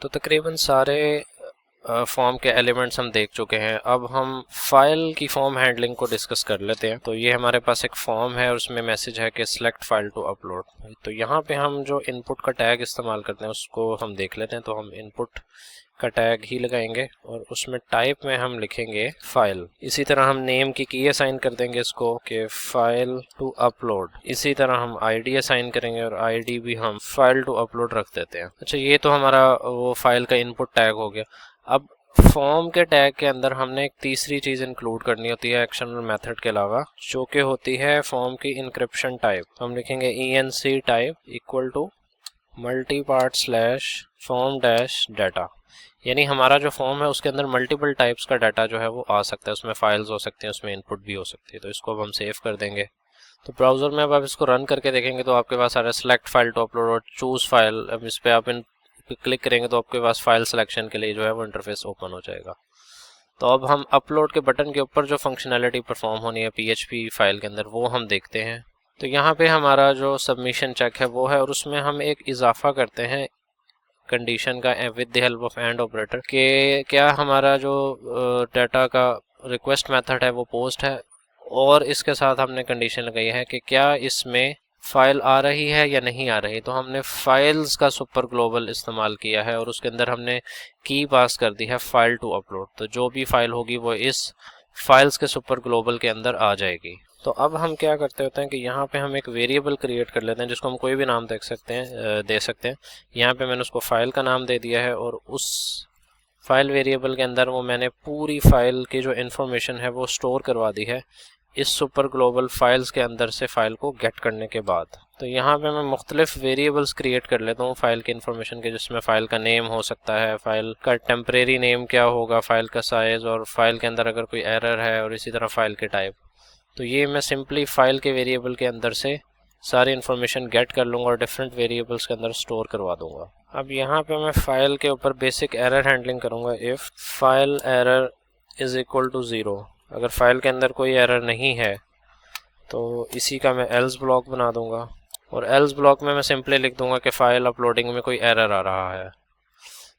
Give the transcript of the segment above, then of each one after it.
तो तकरीबन सारे फॉर्म के एलिमेंट्स हम देख चुके हैं। अब हम फाइल की फॉर्म हैंडलिंग को डिस्कस कर लेते हैं। तो ये हमारे पास एक फॉर्म है और उसमें मैसेज है कि सिलेक्ट फाइल टू अपलोड। तो यहाँ पे हम जो इनपुट का टैग इस्तेमाल करते हैं उसको हम देख लेते हैं। तो हम इनपुट का टैग ही लगाएंगे और उसमें टाइप में हम लिखेंगे फाइल। इसी तरह हम नेम की असाइन कर देंगे इसको कि फाइल टू अपलोड। इसी तरह हम आईडी असाइन करेंगे और आईडी भी हम फाइल टू अपलोड रख देते हैं। अच्छा, ये तो हमारा वो फाइल का इनपुट टैग हो गया। अब फॉर्म के टैग के अंदर हमने एक तीसरी चीज इंक्लूड करनी होती है एक्सटर्नल मेथड के अलावा, जो कि होती है फॉर्म की इंक्रिप्शन टाइप। हम लिखेंगे enc type equal to multipart slash form dash data. यानी हमारा जो फॉर्म है उसके अंदर मल्टीपल टाइप्स का डाटा जो है वो आ सकता है, उसमें फाइल्स हो सकती हैं, उसमें इनपुट भी हो सकती है। तो इसको अब हम सेव कर देंगे। तो ब्राउजर में अब आप इसको रन करके देखेंगे तो आपके पास आ रहा है सिलेक्ट फाइल टू अपलोड और चूज फाइल। अब इस पर आप इन क्लिक करेंगे तो आपके पास फाइल सिलेक्शन के लिए जो है वो इंटरफेस ओपन हो जाएगा। तो अब हम अपलोड के बटन के ऊपर जो फंक्शनैलिटी परफॉर्म होनी है PHP फाइल के अंदर वो हम देखते हैं। तो यहाँ पे हमारा जो सबमिशन चेक है वो है और उसमें हम एक इजाफा करते हैं कंडीशन का with the help of and operator के क्या हमारा जो डाटा का रिक्वेस्ट मेथड है वो पोस्ट है, और इसके साथ हमने कंडीशन लगाई है कि क्या इसमें फाइल आ रही है या नहीं आ रही। तो हमने फाइल्स का सुपर ग्लोबल इस्तेमाल किया है और उसके अंदर हमने की पास कर दी है फाइल टू अपलोड। तो जो भी फाइल होगी वो इस फाइल्स के सुपर ग्लोबल के अंदर आ जाएगी। तो अब हम क्या करते होते हैं कि यहाँ पे हम एक वेरिएबल क्रिएट कर लेते हैं जिसको हम कोई भी नाम दे सकते हैं। यहाँ पे मैंने उसको फाइल का नाम दे दिया है और उस फाइल वेरिएबल के अंदर वो मैंने पूरी फाइल की जो इन्फॉर्मेशन है वो स्टोर करवा दी है इस सुपर ग्लोबल फाइल्स के अंदर से फाइल को गेट करने के बाद। तो यहाँ पे मैं मुख्तलिफ वेरिएबल्स क्रिएट कर लेता हूँ फाइल की इन्फॉर्मेशन के, जिसमें फाइल का नेम हो सकता है, फाइल का टेम्परेरी नेम क्या होगा, फाइल का साइज, और फाइल के अंदर अगर कोई एरर है, और इसी तरह फाइल के टाइप। तो ये मैं सिंपली फाइल के वेरिएबल के अंदर से सारी इन्फॉर्मेशन गेट कर लूँगा और डिफरेंट वेरिएबल्स के अंदर स्टोर करवा दूँगा। अब यहाँ पे मैं फाइल के ऊपर बेसिक एरर हैंडलिंग करूँगा। If file error is equal to 0, अगर फाइल के अंदर कोई एरर नहीं है तो इसी का मैं एल्स ब्लॉक बना दूंगा और एल्स ब्लॉक में मैं सिंपली लिख दूंगा कि फाइल अपलोडिंग में कोई एरर आ रहा है।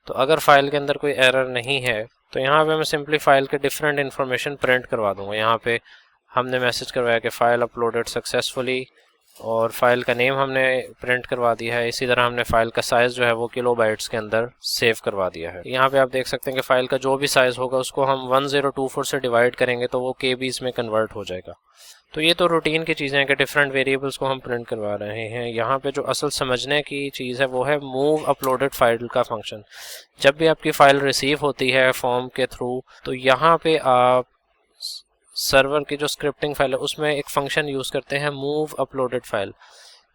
तो अगर फाइल के अंदर कोई एरर नहीं है तो यहाँ पे मैं सिंपली फाइल के डिफरेंट इन्फॉर्मेशन प्रिंट करवा दूंगा। यहाँ पे हमने मैसेज करवाया कि फाइल अपलोडेड सक्सेसफुली और फाइल का नेम हमने प्रिंट करवा दिया है। इसी तरह हमने फाइल का साइज़ जो है वो किलोबाइट्स के अंदर सेव करवा दिया है। यहाँ पे आप देख सकते हैं कि फाइल का जो भी साइज़ होगा उसको हम 1024 से डिवाइड करेंगे तो वो KBs में कन्वर्ट हो जाएगा। तो ये तो रूटीन की चीज़ें हैं कि डिफरेंट वेरिएबल्स को हम प्रिंट करवा रहे हैं। यहाँ पे जो असल समझने की चीज़ है वो है मूव अपलोडेड फाइल का फंक्शन। जब भी आपकी फ़ाइल रिसीव होती है फॉर्म के थ्रू तो यहाँ पे आप सर्वर की जो स्क्रिप्टिंग फाइल है उसमें एक फंक्शन यूज़ करते हैं मूव अपलोडेड फाइल,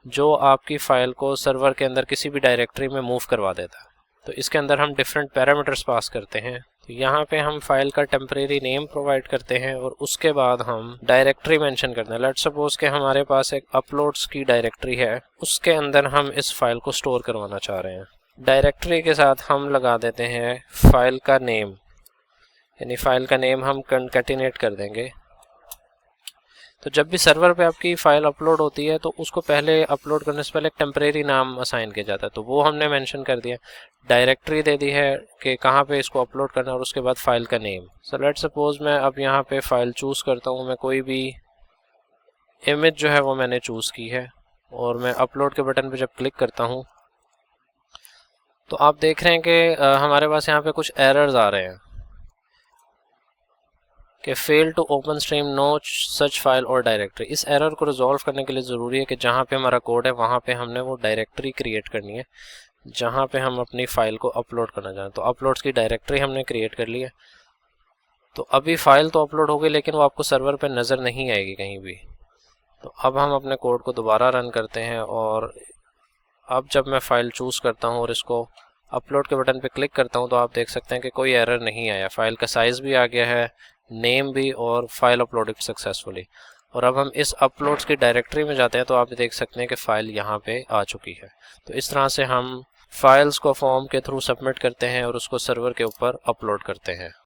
जो आपकी फ़ाइल को सर्वर के अंदर किसी भी डायरेक्टरी में मूव करवा देता है। तो इसके अंदर हम डिफरेंट पैरामीटर्स पास करते हैं। तो यहाँ पे हम फाइल का टेम्परेरी नेम प्रोवाइड करते हैं और उसके बाद हम डायरेक्टरी मेंशन करते हैं। लेट्स सपोज के हमारे पास एक अपलोड्स की डायरेक्टरी है, उसके अंदर हम इस फाइल को स्टोर करवाना चाह रहे हैं। डायरेक्टरी के साथ हम लगा देते हैं फाइल का नेम, यानी फाइल का नेम हम कंकैटिनेट कर देंगे। तो जब भी सर्वर पे आपकी फ़ाइल अपलोड होती है तो उसको पहले अपलोड करने से पहले एक टेम्परेरी नाम असाइन किया जाता है, तो वो हमने मेंशन कर दिया। डायरेक्टरी दे दी है कि कहाँ पे इसको अपलोड करना है और उसके बाद फाइल का नेम। सो लेट्स सपोज मैं अब यहाँ पे फ़ाइल चूज़ करता हूँ। मैं कोई भी इमेज जो है वो मैंने चूज़ की है और मैं अपलोड के बटन पे जब क्लिक करता हूँ तो आप देख रहे हैं कि हमारे पास यहाँ पे कुछ एरर्स आ रहे हैं कि fail to open stream no such file और डायरेक्टरी। इस एरर को रिजॉल्व करने के लिए ज़रूरी है कि जहाँ पे हमारा कोड है वहाँ पे हमने वो डायरेक्टरी क्रिएट करनी है जहाँ पे हम अपनी फ़ाइल को अपलोड करना चाहें। तो अपलोड्स की डायरेक्टरी हमने क्रिएट कर ली है। तो अभी फ़ाइल तो अपलोड हो गई लेकिन वो आपको सर्वर पे नज़र नहीं आएगी कहीं भी। तो अब हम अपने कोड को दोबारा रन करते हैं और अब जब मैं फ़ाइल चूज़ करता हूँ और इसको अपलोड के बटन पे क्लिक करता हूँ तो आप देख सकते हैं कि कोई एरर नहीं आया। फ़ाइल का साइज़ भी आ गया है, नेम भी, और फाइल अपलोडेड सक्सेसफुली। और अब हम इस अपलोड्स की डायरेक्टरी में जाते हैं तो आप देख सकते हैं कि फ़ाइल यहाँ पे आ चुकी है। तो इस तरह से हम फाइल्स को फॉर्म के थ्रू सबमिट करते हैं और उसको सर्वर के ऊपर अपलोड करते हैं।